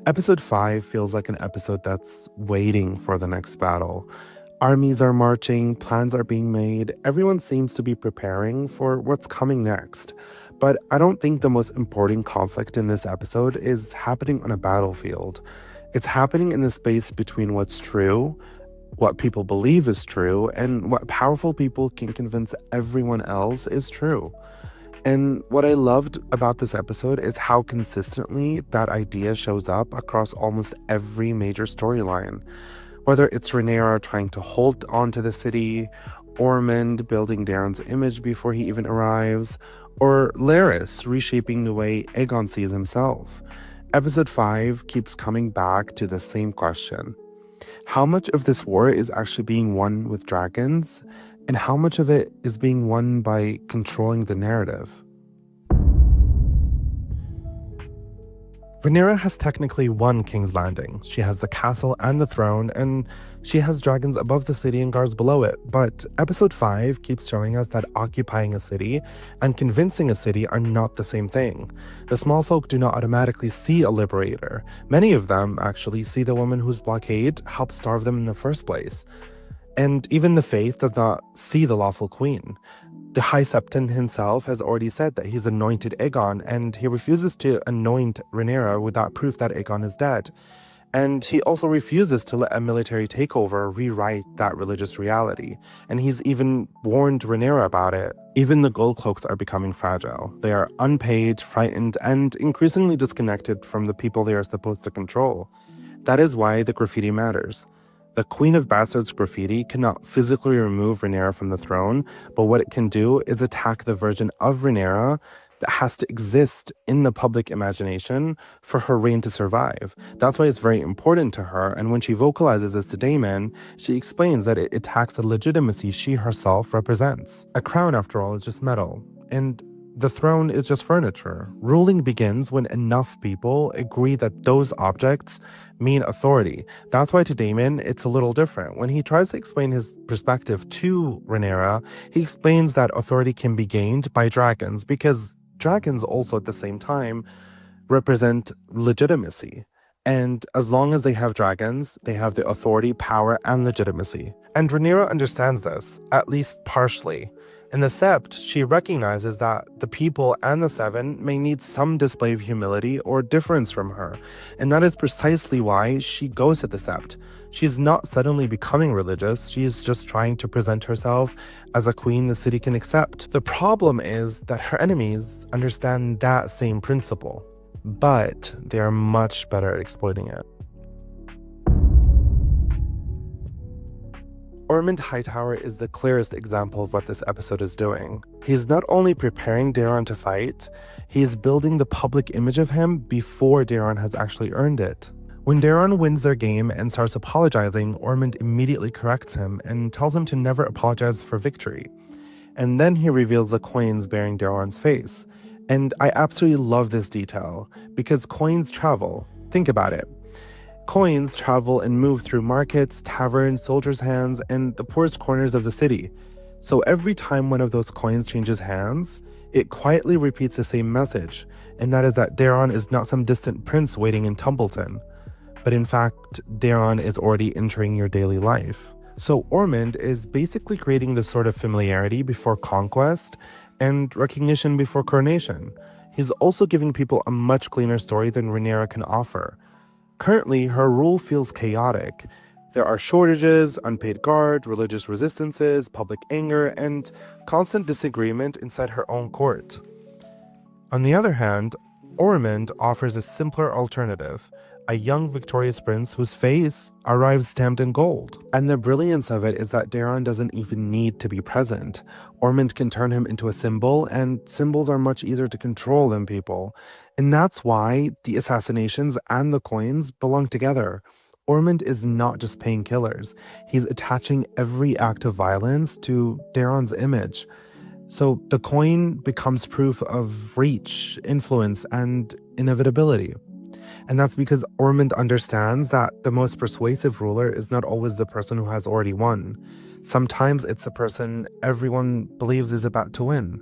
Episode 5 feels like an episode that's waiting for the next battle. Armies are marching, plans are being made, everyone seems to be preparing for what's coming next. But I don't think the most important conflict in this episode is happening on a battlefield. It's happening in the space between what's true, what people believe is true, and what powerful people can convince everyone else is true. And what I loved about this episode is how consistently that idea shows up across almost every major storyline. Whether it's Rhaenyra trying to hold on to the city, Ormond building Daeron's image before he even arrives, or Larys reshaping the way Aegon sees himself. Episode 5 keeps coming back to the same question. How much of this war is actually being won with dragons, and how much of it is being won by controlling the narrative? Rhaenyra has technically won King's Landing. She has the castle and the throne, and she has dragons above the city and guards below it. But episode 5 keeps showing us that occupying a city and convincing a city are not the same thing. The small folk do not automatically see a liberator. Many of them actually see the woman whose blockade helped starve them in the first place. And even the faith does not see the lawful queen. The High Septon himself has already said that he's anointed Aegon, and he refuses to anoint Rhaenyra without proof that Aegon is dead. And he also refuses to let a military takeover rewrite that religious reality. And he's even warned Rhaenyra about it. Even the Gold Cloaks are becoming fragile. They are unpaid, frightened, and increasingly disconnected from the people they are supposed to control. That is why the graffiti matters. The Queen of Bastards graffiti cannot physically remove Rhaenyra from the throne, but what it can do is attack the version of Rhaenyra that has to exist in the public imagination for her reign to survive. That's why it's very important to her, and when she vocalizes this to Daemon, she explains that it attacks the legitimacy she herself represents. A crown, after all, is just metal, and the throne is just furniture. Ruling begins when enough people agree that those objects mean authority. That's why to Daemon, it's a little different. When he tries to explain his perspective to Rhaenyra, he explains that authority can be gained by dragons, because dragons also at the same time represent legitimacy. And as long as they have dragons, they have the authority, power, and legitimacy. And Rhaenyra understands this, at least partially. In the Sept, she recognizes that the people and the Seven may need some display of humility or difference from her, and that is precisely why she goes to the Sept. She's not suddenly becoming religious, she's just trying to present herself as a queen the city can accept. The problem is that her enemies understand that same principle, but they are much better at exploiting it. Ormond Hightower is the clearest example of what this episode is doing. He's not only preparing Daeron to fight, he is building the public image of him before Daeron has actually earned it. When Daeron wins their game and starts apologizing, Ormond immediately corrects him and tells him to never apologize for victory. And then he reveals the coins bearing Daeron's face. And I absolutely love this detail, because coins travel. Think about it. Coins travel and move through markets, taverns, soldiers' hands, and the poorest corners of the city. So every time one of those coins changes hands, it quietly repeats the same message, and that is that Daeron is not some distant prince waiting in Tumbleton, but in fact, Daeron is already entering your daily life. So Ormond is basically creating this sort of familiarity before conquest and recognition before coronation. He's also giving people a much cleaner story than Rhaenyra can offer. Currently, her rule feels chaotic. There are shortages, unpaid guard, religious resistances, public anger, and constant disagreement inside her own court. On the other hand, Ormond offers a simpler alternative, a young victorious prince whose face arrives stamped in gold. And the brilliance of it is that Daeron doesn't even need to be present. Ormond can turn him into a symbol, and symbols are much easier to control than people. And that's why the assassinations and the coins belong together. Ormond is not just paying killers. He's attaching every act of violence to Daeron's image. So the coin becomes proof of reach, influence, and inevitability. And that's because Ormond understands that the most persuasive ruler is not always the person who has already won. Sometimes it's the person everyone believes is about to win.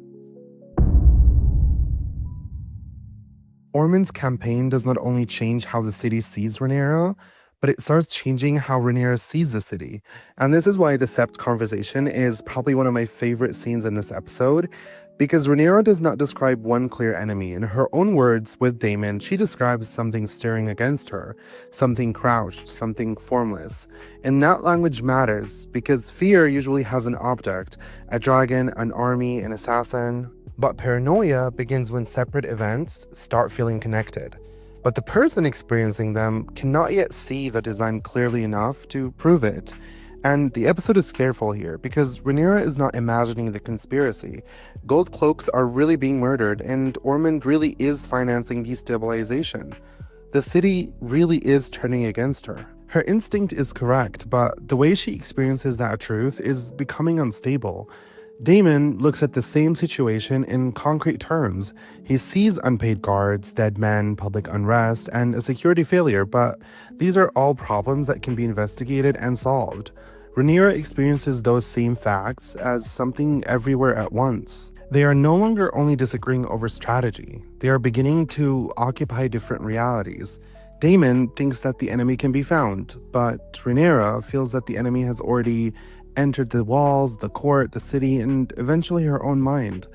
Ormond's campaign does not only change how the city sees Rhaenyra, but it starts changing how Rhaenyra sees the city. And this is why the Sept conversation is probably one of my favorite scenes in this episode, because Rhaenyra does not describe one clear enemy. In her own words with Daemon, she describes something staring against her, something crouched, something formless. And that language matters, because fear usually has an object, a dragon, an army, an assassin. But paranoia begins when separate events start feeling connected. But the person experiencing them cannot yet see the design clearly enough to prove it. And the episode is careful here, because Rhaenyra is not imagining the conspiracy. Gold cloaks are really being murdered, and Ormond really is financing destabilization. The city really is turning against her. Her instinct is correct, but the way she experiences that truth is becoming unstable. Daemon looks at the same situation in concrete terms. He sees unpaid guards, dead men, public unrest, and a security failure, but these are all problems that can be investigated and solved. Rhaenyra experiences those same facts as something everywhere at once. They are no longer only disagreeing over strategy, they are beginning to occupy different realities. Daemon thinks that the enemy can be found, but Rhaenyra feels that the enemy has already entered the walls, the court, the city, and eventually her own mind.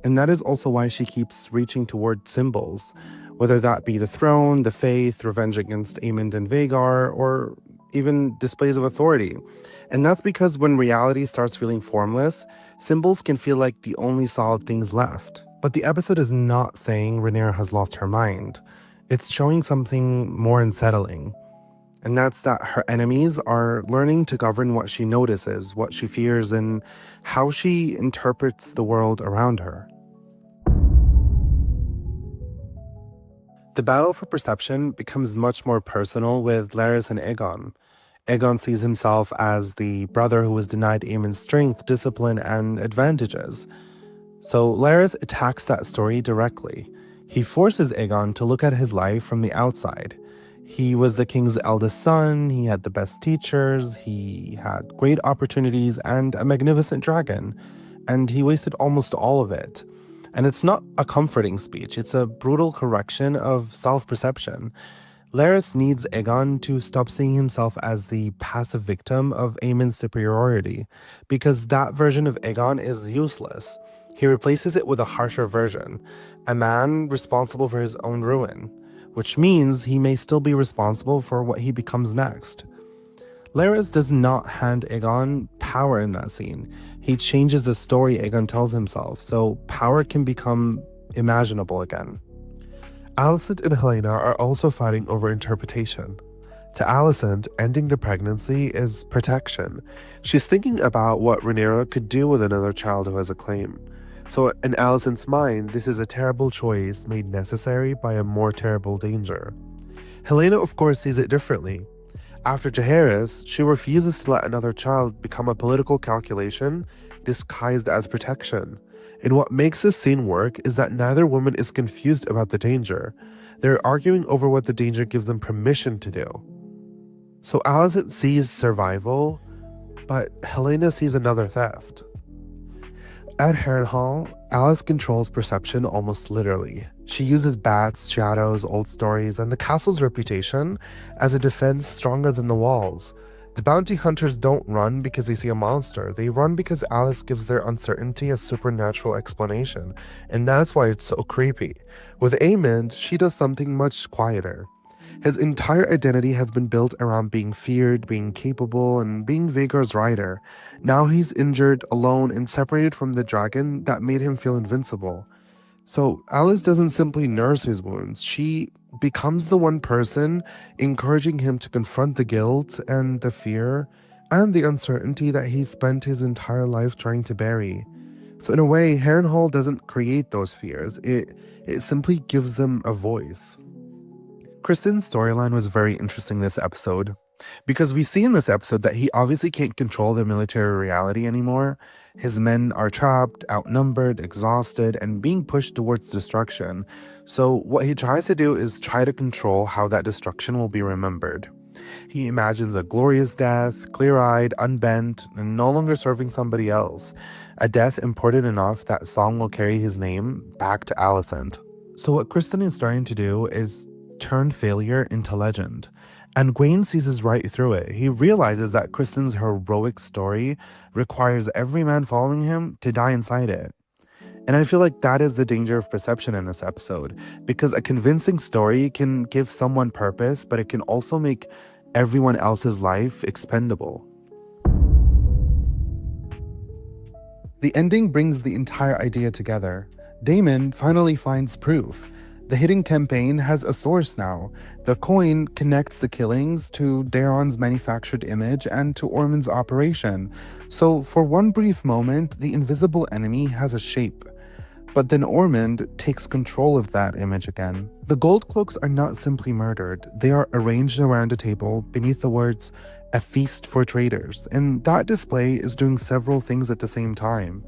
And that is also why she keeps reaching toward symbols, whether that be the throne, the faith, revenge against Aemond and Vhagar, or even displays of authority. And that's because when reality starts feeling formless, symbols can feel like the only solid things left. But the episode is not saying Rhaenyra has lost her mind. It's showing something more unsettling. And that's that her enemies are learning to govern what she notices, what she fears, and how she interprets the world around her. The battle for perception becomes much more personal with Larys and Aegon. Aegon sees himself as the brother who was denied Aemond's strength, discipline, and advantages. So Larys attacks that story directly. He forces Aegon to look at his life from the outside. He was the king's eldest son, he had the best teachers, he had great opportunities and a magnificent dragon, and he wasted almost all of it. And it's not a comforting speech, it's a brutal correction of self-perception. Larys needs Aegon to stop seeing himself as the passive victim of Aemond's superiority, because that version of Aegon is useless. He replaces it with a harsher version, a man responsible for his own ruin, which means he may still be responsible for what he becomes next. Larys does not hand Aegon power in that scene. He changes the story Aegon tells himself, so power can become imaginable again. Alicent and Helaena are also fighting over interpretation. To Alicent, ending the pregnancy is protection. She's thinking about what Rhaenyra could do with another child who has a claim. So in Alicent's mind, this is a terrible choice made necessary by a more terrible danger. Helaena, of course, sees it differently. After Jaehaerys, she refuses to let another child become a political calculation disguised as protection. And what makes this scene work is that neither woman is confused about the danger. They're arguing over what the danger gives them permission to do. So Alicent sees survival, but Helaena sees another theft. At Harrenhal, Alys controls perception almost literally. She uses bats, shadows, old stories, and the castle's reputation as a defense stronger than the walls. The bounty hunters don't run because they see a monster, they run because Alys gives their uncertainty a supernatural explanation, and that's why it's so creepy. With Aemond, she does something much quieter. His entire identity has been built around being feared, being capable, and being Vhagar's rider. Now he's injured, alone, and separated from the dragon that made him feel invincible. So Alys doesn't simply nurse his wounds, she becomes the one person encouraging him to confront the guilt and the fear and the uncertainty that he spent his entire life trying to bury. So in a way, Harrenhal doesn't create those fears, it simply gives them a voice. Criston's storyline was very interesting this episode, because we see in this episode that he obviously can't control the military reality anymore. His men are trapped, outnumbered, exhausted, and being pushed towards destruction. So what he tries to do is try to control how that destruction will be remembered. He imagines a glorious death, clear-eyed, unbent, and no longer serving somebody else. A death important enough that song will carry his name back to Alicent. So what Kristen is starting to do is turn failure into legend. And Gwaine sees right through it. He realizes that Kristen's heroic story requires every man following him to die inside it. And I feel like that is the danger of perception in this episode, because a convincing story can give someone purpose, but it can also make everyone else's life expendable. The ending brings the entire idea together. Daemon finally finds proof. The hidden campaign has a source now. The coin connects the killings to Daeron's manufactured image and to Ormund's operation. So for one brief moment, the invisible enemy has a shape. But then Ormund takes control of that image again. The gold cloaks are not simply murdered. They are arranged around a table beneath the words, "A feast for traitors," and that display is doing several things at the same time.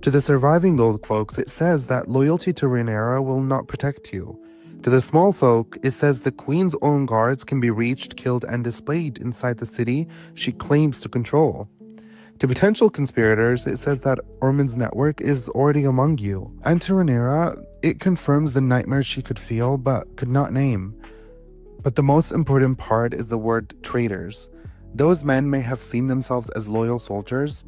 To the surviving gold cloaks, it says that loyalty to Rhaenyra will not protect you. To the small folk, it says the queen's own guards can be reached, killed, and displayed inside the city she claims to control. To potential conspirators, it says that Ormund's network is already among you. And to Rhaenyra, it confirms the nightmares she could feel but could not name. But the most important part is the word traitors. Those men may have seen themselves as loyal soldiers,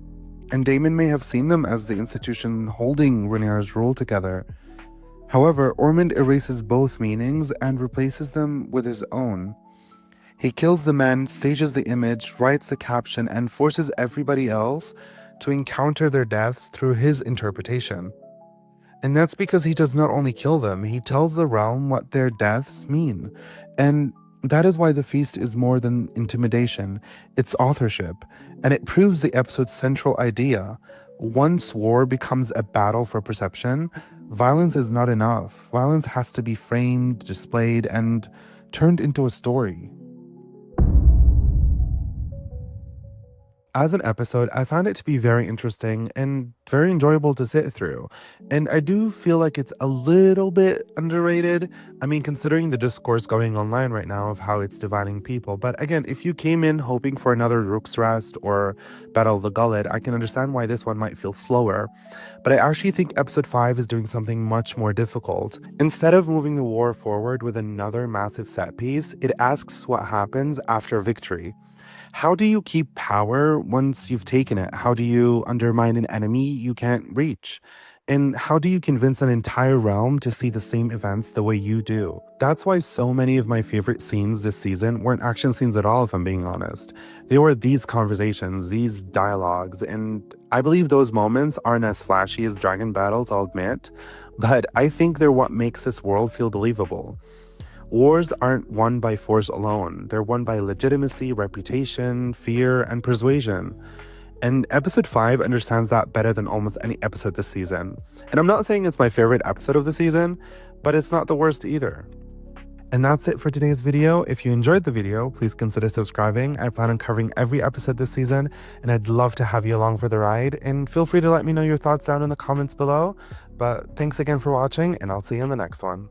and Daemon may have seen them as the institution holding Rhaenyra's rule together. However, Ormund erases both meanings and replaces them with his own. He kills the men, stages the image, writes the caption, and forces everybody else to encounter their deaths through his interpretation. And that's because he does not only kill them, he tells the realm what their deaths mean. And that is why the feast is more than intimidation, it's authorship. And it proves the episode's central idea. Once war becomes a battle for perception, violence is not enough. Violence has to be framed, displayed, and turned into a story. As an episode, I found it to be very interesting and very enjoyable to sit through. And I do feel like it's a little bit underrated. I mean, considering the discourse going online right now of how it's dividing people. But again, if you came in hoping for another Rook's Rest or Battle of the Gullet, I can understand why this one might feel slower. But I actually think episode 5 is doing something much more difficult. Instead of moving the war forward with another massive set piece, it asks what happens after victory. How do you keep power once you've taken it? How do you undermine an enemy you can't reach? And how do you convince an entire realm to see the same events the way you do? That's why so many of my favorite scenes this season weren't action scenes at all, if I'm being honest. They were these conversations, these dialogues, and I believe those moments aren't as flashy as dragon battles, I'll admit, but I think they're what makes this world feel believable. Wars aren't won by force alone. They're won by legitimacy, reputation, fear, and persuasion. And episode 5 understands that better than almost any episode this season. And I'm not saying it's my favorite episode of the season, but it's not the worst either. And that's it for today's video. If you enjoyed the video, please consider subscribing. I plan on covering every episode this season, and I'd love to have you along for the ride. And feel free to let me know your thoughts down in the comments below. But thanks again for watching, and I'll see you in the next one.